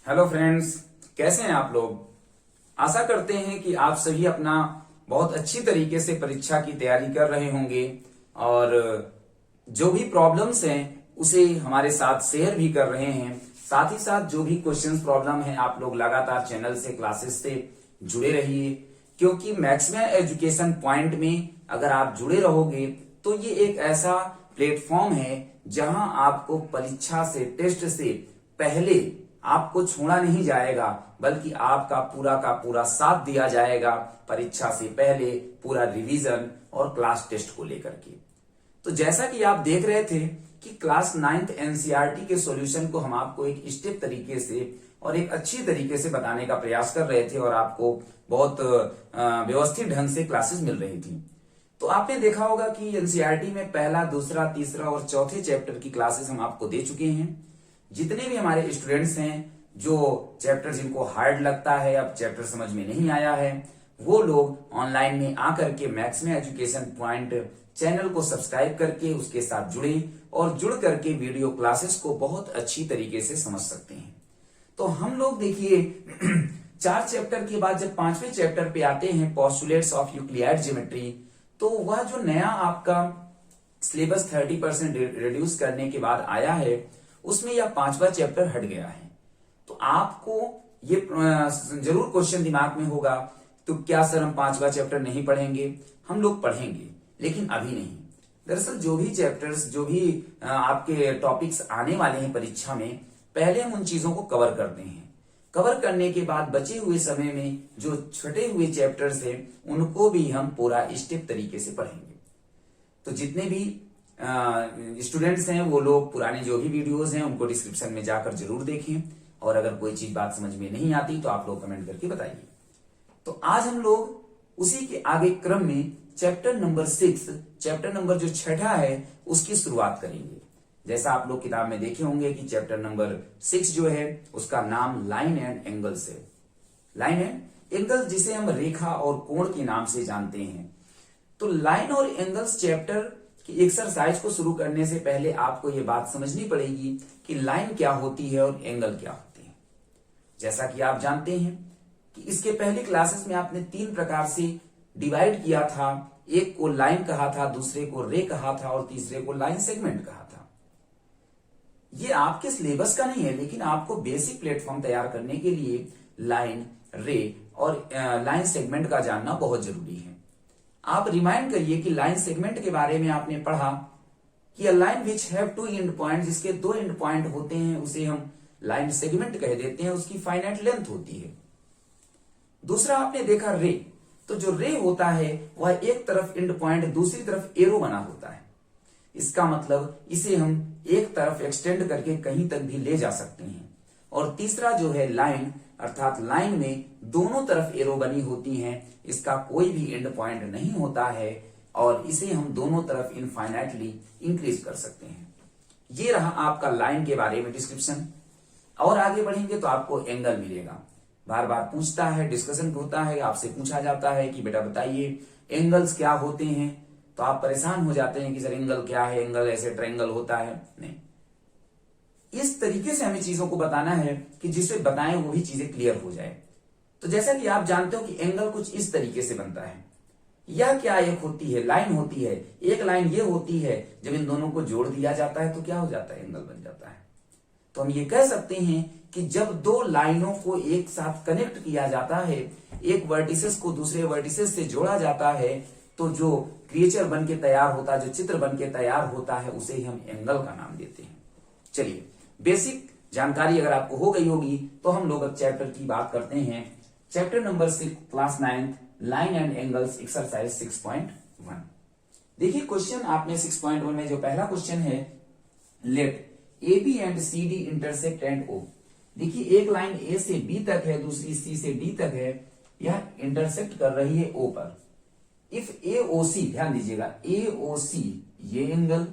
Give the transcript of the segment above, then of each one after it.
Hello friends, कैसे हैं आप लोग। आशा करते हैं कि आप सभी अपना बहुत अच्छी तरीके से परीक्षा की तैयारी कर रहे होंगे और जो भी प्रॉब्लम्स हैं उसे हमारे साथ शेयर भी कर रहे हैं। साथ ही साथ जो भी क्वेश्चंस प्रॉब्लम है आप लोग लगातार चैनल से क्लासेस से जुड़े रहिए, क्योंकि मैक्सिमम एजुकेशन पॉइंट में अगर आप जुड़े रहोगे तो ये एक ऐसा प्लेटफॉर्म है जहां आपको परीक्षा से टेस्ट से पहले आपको छोड़ा नहीं जाएगा, बल्कि आपका पूरा का पूरा साथ दिया जाएगा परीक्षा से पहले, पूरा रिवीजन और क्लास टेस्ट को लेकर के। तो जैसा कि आप देख रहे थे कि क्लास 9th एनसीईआरटी के सॉल्यूशन को हम आपको एक स्टेप तरीके से और एक अच्छी तरीके से बताने का प्रयास कर रहे थे और आपको बहुत व्यवस्थित ढंग से क्लासेस मिल रही थी। तो आपने देखा होगा कि एनसीईआरटी में पहला, दूसरा, तीसरा और चौथे चैप्टर की क्लासेस हम आपको दे चुके हैं। जितने भी हमारे स्टूडेंट्स हैं जो चैप्टर जिनको हार्ड लगता है, अब चैप्टर समझ में नहीं आया है, वो लोग ऑनलाइन में आकर के मैक्सिमम एजुकेशन पॉइंट चैनल को सब्सक्राइब करके उसके साथ जुड़े और जुड़ करके वीडियो क्लासेस को बहुत अच्छी तरीके से समझ सकते हैं। तो हम लोग देखिए 4 चैप्टर के बाद जब 5वें चैप्टर पे आते हैं, पोस्टुलेट्स ऑफ यूक्लिड ज्योमेट्री, तो वह जो नया आपका सिलेबस 30% रिड्यूस करने के बाद आया है उसमें यह 5वां चैप्टर हट गया है। तो आपको ये जरूर क्वेश्चन दिमाग में होगा, तो क्या सर हम 5वां चैप्टर नहीं पढ़ेंगे? हम लोग पढ़ेंगे, लेकिन अभी नहीं। दरअसल जो भी चैप्टर्स, जो भी आपके टॉपिक्स आने वाले हैं परीक्षा में, पहले हम उन चीजों को कवर करते हैं। कवर करने के बाद बचे हुए समय में जो छटे हुए चैप्टर्स हैं उनको भी हम पूरा स्टेप तरीके से पढ़ेंगे। तो जितने भी स्टूडेंट्स हैं वो लोग पुराने जो भी वीडियोस हैं उनको डिस्क्रिप्शन में जाकर जरूर देखें, और अगर कोई चीज बात समझ में नहीं आती तो आप लोग कमेंट करके बताइए। तो आज हम लोग उसी के आगे क्रम में चैप्टर नंबर 6, चैप्टर नंबर जो 6 है उसकी शुरुआत करेंगे। जैसा आप लोग किताब में देखे होंगे कि चैप्टर नंबर 6 जो है उसका नाम लाइन एंड एंगल्स है। लाइन एंड एंगल्स जिसे हम रेखा और कोण के नाम से जानते हैं। तो लाइन और एंगल्स चैप्टर की एक्सरसाइज को शुरू करने से पहले आपको यह बात समझनी पड़ेगी कि लाइन क्या होती है और एंगल क्या होते हैं। जैसा कि आप जानते हैं कि इसके पहले क्लासेस में आपने 3 प्रकार से डिवाइड किया था। एक को लाइन कहा था, दूसरे को रे कहा था और तीसरे को लाइन सेगमेंट कहा था। ये आपके सिलेबस का नहीं है, लेकिन आपको बेसिक प्लेटफॉर्म तैयार करने के लिए लाइन, रे और लाइन सेगमेंट का जानना बहुत जरूरी है। आप रिमाइंड करिए कि लाइन सेगमेंट के बारे में आपने पढ़ा कि a line which have 2 and point, जिसके 2 एंड पॉइंट होते हैं उसे हम लाइन सेगमेंट कह देते हैं, उसकी फाइनाइट लेंथ होती है। दूसरा आपने देखा रे, तो जो रे होता है वह एक तरफ एंड पॉइंट, दूसरी तरफ एरो बना होता है। इसका मतलब इसे हम एक तरफ एक्सटेंड करके कहीं तक भी ले जा सकते हैं। और तीसरा जो है लाइन, अर्थात लाइन में दोनों तरफ एरो बनी होती हैं, इसका कोई भी एंड पॉइंट नहीं होता है और इसे हम दोनों तरफ इनफाइनाइटली इंक्रीज कर सकते हैं। ये रहा आपका लाइन के बारे में डिस्क्रिप्शन। और आगे बढ़ेंगे तो आपको एंगल मिलेगा। बार बार पूछता है, डिस्कशन होता है, आपसे पूछा जाता है कि बेटा बताइए एंगल्स क्या होते हैं, तो आप परेशान हो जाते हैं कि सर एंगल क्या है, एंगल ऐसे ट्रायंगल होता है। नहीं, इस तरीके से हमें चीजों को बताना है कि जिससे बताएं वो भी चीजें क्लियर हो जाए। तो जैसा कि आप जानते हो कि एंगल कुछ इस तरीके से बनता है। यह क्या एक होती है, लाइन होती है। एक लाइन ये होती है, जब इन दोनों को जोड़ दिया जाता है तो क्या हो जाता है, एंगल बन जाता है। तो हम ये कह सकते हैं कि जब 2 लाइनों को एक साथ कनेक्ट किया जाता है, एक वर्टिसेस को दूसरे वर्टिसेस से जोड़ा जाता है, तो जो क्रिएचर बन के तैयार होता है, जो चित्र बन के तैयार होता है, उसे ही हम एंगल का नाम देते हैं। चलिए, बेसिक जानकारी अगर आपको हो गई होगी तो हम लोग अब चैप्टर की बात करते हैं। Chapter number 6, class 9, line and angles, exercise 6.1। देखिए क्वेश्चन आपने 6.1 में जो पहला क्वेश्चन है, let A B and C D intersect and O. देखिए एक लाइन ए से बी तक है, दूसरी सी से डी तक है, यह इंटरसेक्ट कर रही है ओ पर। इफ ए ओ सी, ध्यान दीजिएगा, ए ओ सी ये angle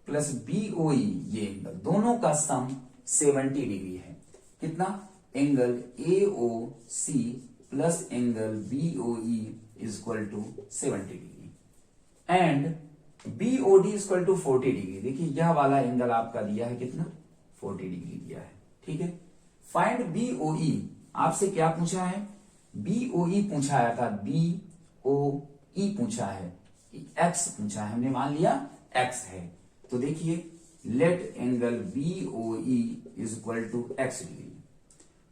plus B O E ये एंगल, दोनों का सम 70 डिग्री है। कितना? Angle A O C plus angle B O E is equal to 70 degree and B O D equal to 40 degree. देखिए यह वाला एंगल आपका दिया है कितना, 40 डिग्री दिया है। ठीक है, फाइंड BOE, आपसे क्या पूछा है? BOE पूछा आया था, BOE पूछा है, x पूछा है, हमने मान लिया x है। तो देखिए let angle BOE is equal to x degree.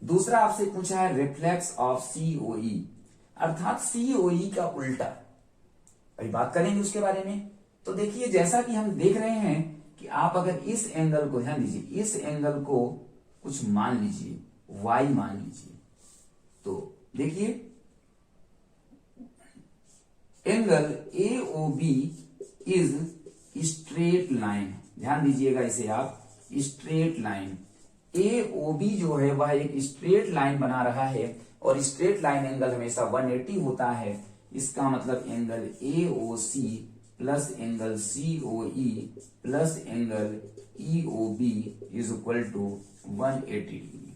दूसरा आपसे पूछा है रिफ्लेक्स ऑफ COE, अर्थात COE का उल्टा। अभी बात करेंगे उसके बारे में। तो देखिए जैसा कि हम देख रहे हैं कि आप अगर इस एंगल को, ध्यान दीजिए, इस एंगल को कुछ मान लीजिए, y मान लीजिए, तो देखिए angle AOB is straight line, ध्यान दीजिएगा इसे आप, स्ट्रेट लाइन। AOB जो है वह एक स्ट्रेट लाइन बना रहा है, और स्ट्रेट लाइन एंगल हमेशा 180 होता है। इसका मतलब angle AOC plus angle COE plus angle EOB is equal to 180 degree.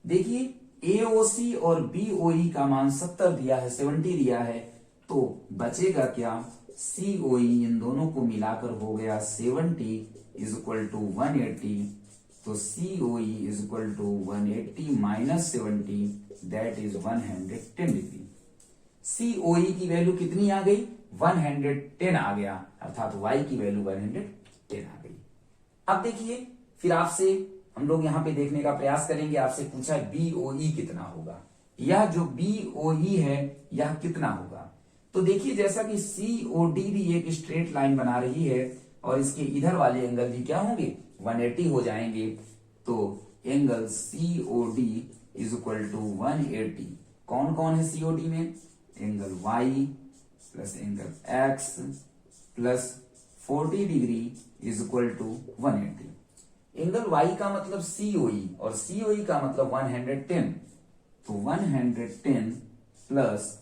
देखिए AOC और BOE का मान 70 दिया है, 70 दिया है, तो बचेगा क्या? COE, इन दोनों को मिलाकर हो गया 70 इज इक्वल टू 180, तो COE is equal to 180 minus 70, that is 110 degree. COE की वैल्यू कितनी आ गई? 110 आ गया, अर्थात y की वैल्यू 110 आ गई। अब देखिए फिर आपसे हम लोग यहाँ पे देखने का प्रयास करेंगे। आपसे पूछा है BOE कितना होगा, यह जो BOE है यह कितना होगा। तो देखिए जैसा कि COD भी एक स्ट्रेट लाइन बना रही है, और इसके इधर वाले एंगल भी क्या होंगे? 180 हो जाएंगे। तो angle COD is equal to 180। कौन कौन है COD में? Angle Y plus angle X plus 40 degree is equal to 180। Angle Y का मतलब COE, और COE का मतलब 110, तो 110 प्लस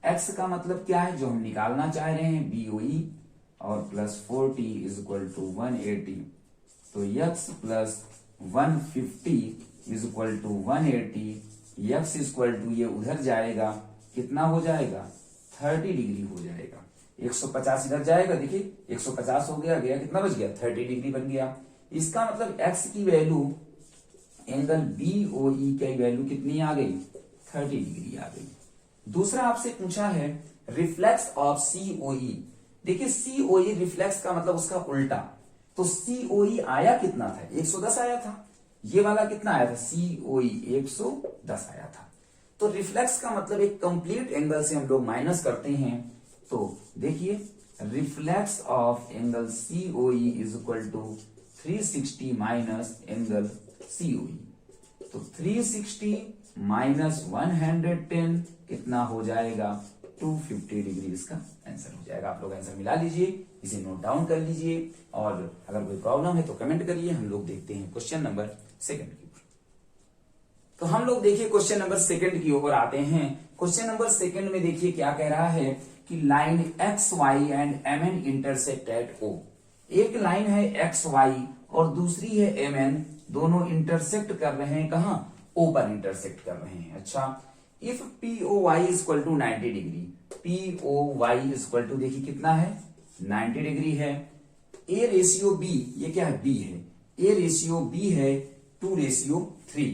X का मतलब क्या है जो हम निकालना चाह रहे हैं? BOE, और प्लस 40 इज इक्वल टू 180, तो x plus 150 is equal to 180, x equal to ये उधर जाएगा, कितना हो जाएगा? 30 डिग्री हो जाएगा। 150 इधर जाएगा, देखिए 150 हो गया, कितना बच गया? 30 डिग्री बन गया। इसका मतलब x की वैल्यू, एंगल BOE की वैल्यू कितनी आ गई? 30 डिग्री आ गई। दूसरा आपसे पूछा है रिफ्लेक्स ऑफ COE। देखिए COE रिफ्लेक्स का मतलब उसका उल्टा, तो COE आया कितना था? 110 आया था। ये वाला कितना आया था? COE 110 आया था। तो रिफ्लेक्स का मतलब एक कंप्लीट एंगल से हम लोग माइनस करते हैं। तो देखिए reflex of angle COE is equal to 360 minus angle COE, तो 360 माइनस 110 कितना हो जाएगा? 250 डिग्री इसका आंसर हो जाएगा। आप लोग आंसर मिला लीजिए, इसे नोट डाउन कर लीजिए, और अगर कोई प्रॉब्लम है तो कमेंट करिए। हम लोग देखते हैं क्वेश्चन नंबर 2 की ओर। तो हम लोग देखिए क्वेश्चन नंबर 2 की ओर आते हैं। क्वेश्चन नंबर 2 में देखिए क्या कह रहा है कि line XY and MN intersect at O। एक लाइन है XY और दूसरी है MN, दोनों इंटरसेक्ट कर रहे हैं, कहां? O पर इंटरसेक्ट कर रहे हैं। अच्छा, if POY is equal to 90 degree, POY is equal to देखिए कितना है? 90 डिग्री है। A रेशियो B, ये क्या है? B है। A रेशियो B है 2:3,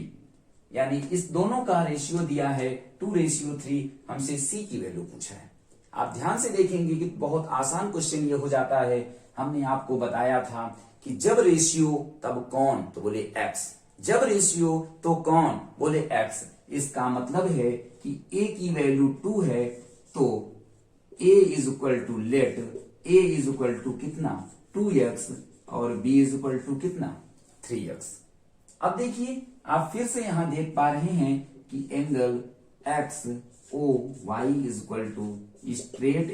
यानी इस दोनों का रेशियो दिया है 2:3। हमसे C की वैल्यू पूछा है। आप ध्यान से देखेंगे कि बहुत आसान क्वेश्चन ये हो जाता है। हमने आपको बताया था कि जब रेशियो तब कौन, तो बोले X, जब रेशियो तो कौन, बोले X। इसका मतलब है कि A की वैल्यू 2 है, तो A is equal to let A is equal to कितना? 2x, और B इज इक्वल टू कितना? 3x। अब देखिए आप फिर से यहां देख पा रहे हैं कि angle XOY is equal to straight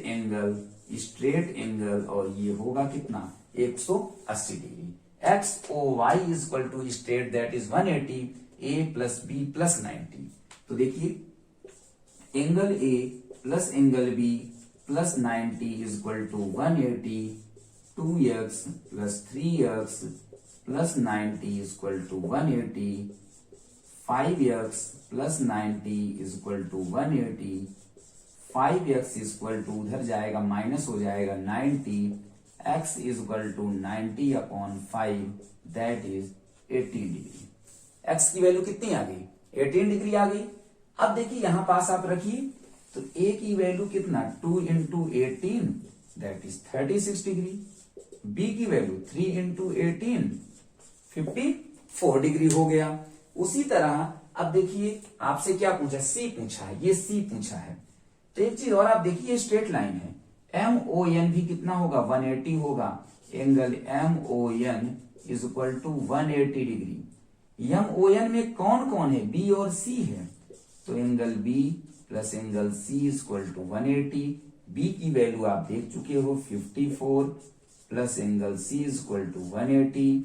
angle, और ये होगा कितना? 180 degree. XOY is equal to straight, that is 180, A plus B plus 90। तो देखिए angle A plus angle B plus 90 is equal to 180, 2x plus 3x plus 90 is equal to 180, 5x plus 90 is equal to 180, 5x is equal to उधर जाएगा minus हो जाएगा 90, x is equal to 90 upon 5, that is 80 degree. X की value कितनी आ गई, 18 degree आ गई। अब देखिए यहां पास आप रखिए, तो ए की वैल्यू कितना, 2 into 18 that is 36 degree, B की वैल्यू 3 इंटू 18 54 डिग्री हो गया। उसी तरह अब देखिए आपसे क्या पूछा, सी पूछा है, ये सी पूछा है। तो एक चीज और आप देखिए, स्ट्रेट लाइन है, एम ओ एन भी कितना होगा, 180 होगा। Angle M O N is equal to 180 degree. M O N में कौन कौन है, बी और सी है, तो angle B plus angle C is equal to 180। B की वैल्यू आप देख चुके हो 54 plus angle C is equal to 180,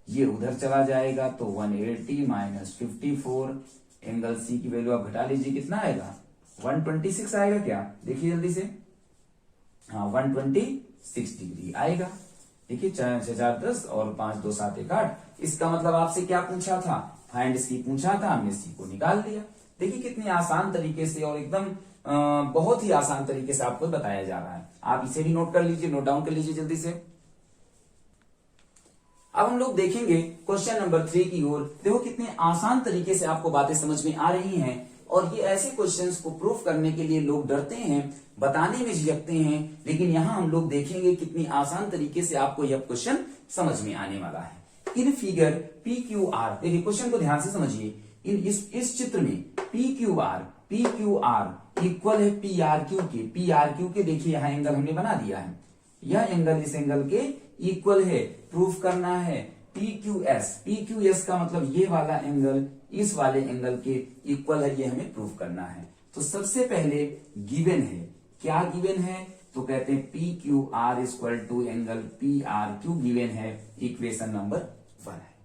ये उधर चला जाएगा तो 180 माइनस 54, एंगल सी की वैल्यू आप घटा लीजिए, कितना आएगा 126 आएगा क्या, देखिए जल्दी से, हाँ 126 डिग्री आएगा। देखिए 4 और 5 2 7 1 8, इसका मतलब आपसे क्या पूछा था, फाइंड सी पूछा था, हमने सी को निकाल दिया। देखिए कितनी आसान तरीके से और एकदम बहुत ही आसान तरीके से आपको बताया जा रहा है। आप इसे भी नोट कर लीजिए, नोट डाउन कर लीजिए जल्दी से। अब हम लोग देखेंगे क्वेश्चन नंबर 3 की ओर। देखो कितने आसान तरीके से आपको बातें समझ में आ रही हैं, और ये ऐसे क्वेश्चंस को प्रूफ करने के लिए लोग डरते हैं, बताने में झिझकते हैं, लेकिन यहाँ हम लोग देखेंगे कितनी आसान तरीके से आपको यह क्वेश्चन समझ में आने वाला है। In figure P Q are, देखिए क्वेश्चन को ध्यान से समझिए, इस चित्र में पी क्यू आर इक्वल है पी आर क्यू के। पी आर क्यू के देखिए यहाँ एंगल हमने बना दिया है, यह एंगल इस एंगल के इक्वल है, प्रूफ करना है पी क्यू एस का मतलब ये वाला एंगल इस वाले एंगल के इक्वल है, ये हमें प्रूफ करना है। तो सबसे पहले गिवन है, क्या गिवन है, तो कहते हैं P Q R equal to angle P are Q given है, इक्वेशन नंबर 1 है।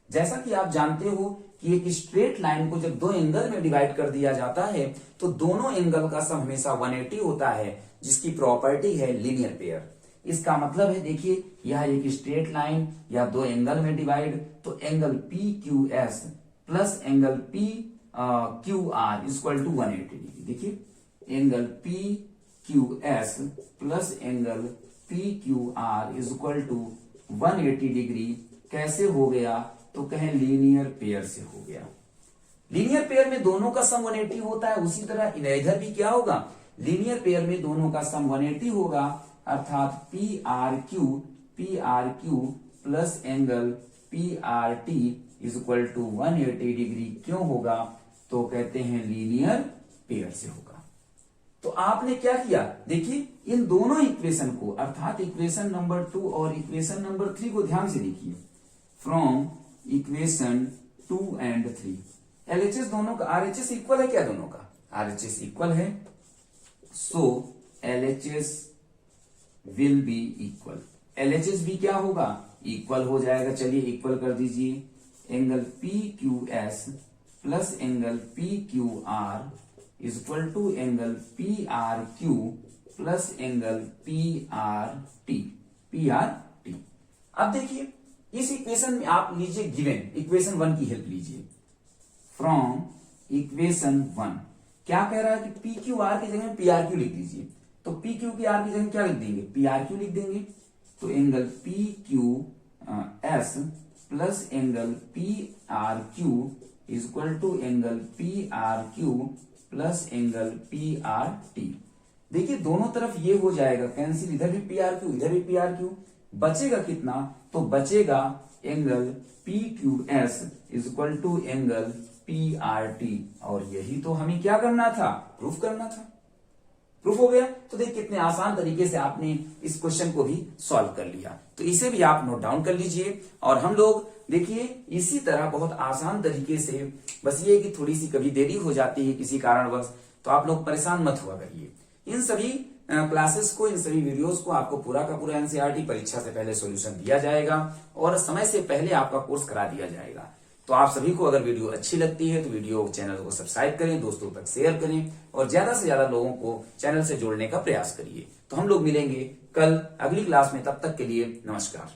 जैसा कि आप जानते हो कि एक स्ट्रेट लाइन को जब दो एंगल में डिवाइड कर दिया जाता है तो दोनों एंगल का सम हमेशा 180 होता है, जिसकी प्रॉपर्टी है लीनियर पेयर। इसका मतलब है देखिए यह एक स्ट्रेट लाइन या दो एंगल में डिवाइड, तो angle P Q S plus angle P Q R equal to 180 degree. देखिए angle P Q S plus angle P Q R equal to 180 degree कैसे हो गया, तो कहें लीनियर पेयर से हो गया। लीनियर पेयर में दोनों का सम 180 होता है, उसी तरह इधर भी क्या होगा, लीनियर पेयर में दोनों का सम 180 होगा, अर्थात P are Q plus angle P R T is equal to 180 degree क्यों होगा, तो कहते हैं लीनियर पेयर से होगा। तो आपने क्या किया, देखिए इन दोनों इक्वेशन को, अर्थात इक्वेशन नंबर 2 और इक्वेशन नंबर 3 को ध्यान से देखिए। फ्रॉम इक्वेशन 2 एंड 3, एलएचएस दोनों का, आरएचएस इक्वल है क्या, दोनों का आरएचएस इक्वल है, so LHS will be equal. LHS भी क्या होगा, इक्वल हो जाएगा। चलिए इक्वल कर दीजिए, angle P Q S plus angle P Q R is equal to angle P are Q plus angle P R T. अब देखिए इस इक्वेशन में आप लीजिए गिवन इक्वेशन 1 की हेल्प लीजिए। फ्रॉम इक्वेशन 1 क्या कह रहा है कि पी क्यू आर की जगह पी आर क्यू लिख दीजिए, तो पी क्यू की आर की जगह क्या लिख देंगे, पी आर क्यू लिख देंगे। तो angle P Q S plus angle P are R is equal to angle P are Q plus angle P R T. देखिए दोनों तरफ ये हो जाएगा कैंसिल, इधर भी पी आर क्यू इधर भी पी आर क्यू, बचेगा कितना, तो बचेगा angle P Q S is equal to angle P R T, और यही तो हमें क्या करना था, प्रूफ करना था। प्रूफ हो गया। तो देखिए कितने आसान तरीके से आपने इस क्वेश्चन को भी सॉल्व कर लिया, तो इसे भी आप नोट डाउन कर लीजिए। और हम लोग देखिए इसी तरह बहुत आसान तरीके से, बस ये कि थोड़ी सी कभी देरी हो जाती है किसी कारणवश, तो आप लोग परेशान मत हुआ करिए। इन सभी क्लासेस को, इन सभी वीडियोस को आपको पूरा का पूरा एनसीईआरटी परीक्षा से पहले सॉल्यूशन दिया जाएगा और समय से पहले आपका कोर्स करा दिया जाएगा। तो आप सभी को अगर वीडियो अच्छी लगती है तो वीडियो चैनल को सब्सक्राइब करें, दोस्तों तक शेयर करें और ज्यादा से ज्यादा लोगों को चैनल से जोड़ने का प्रयास करिए। तो हम लोग मिलेंगे कल अगली क्लास में, तब तक के लिए नमस्कार।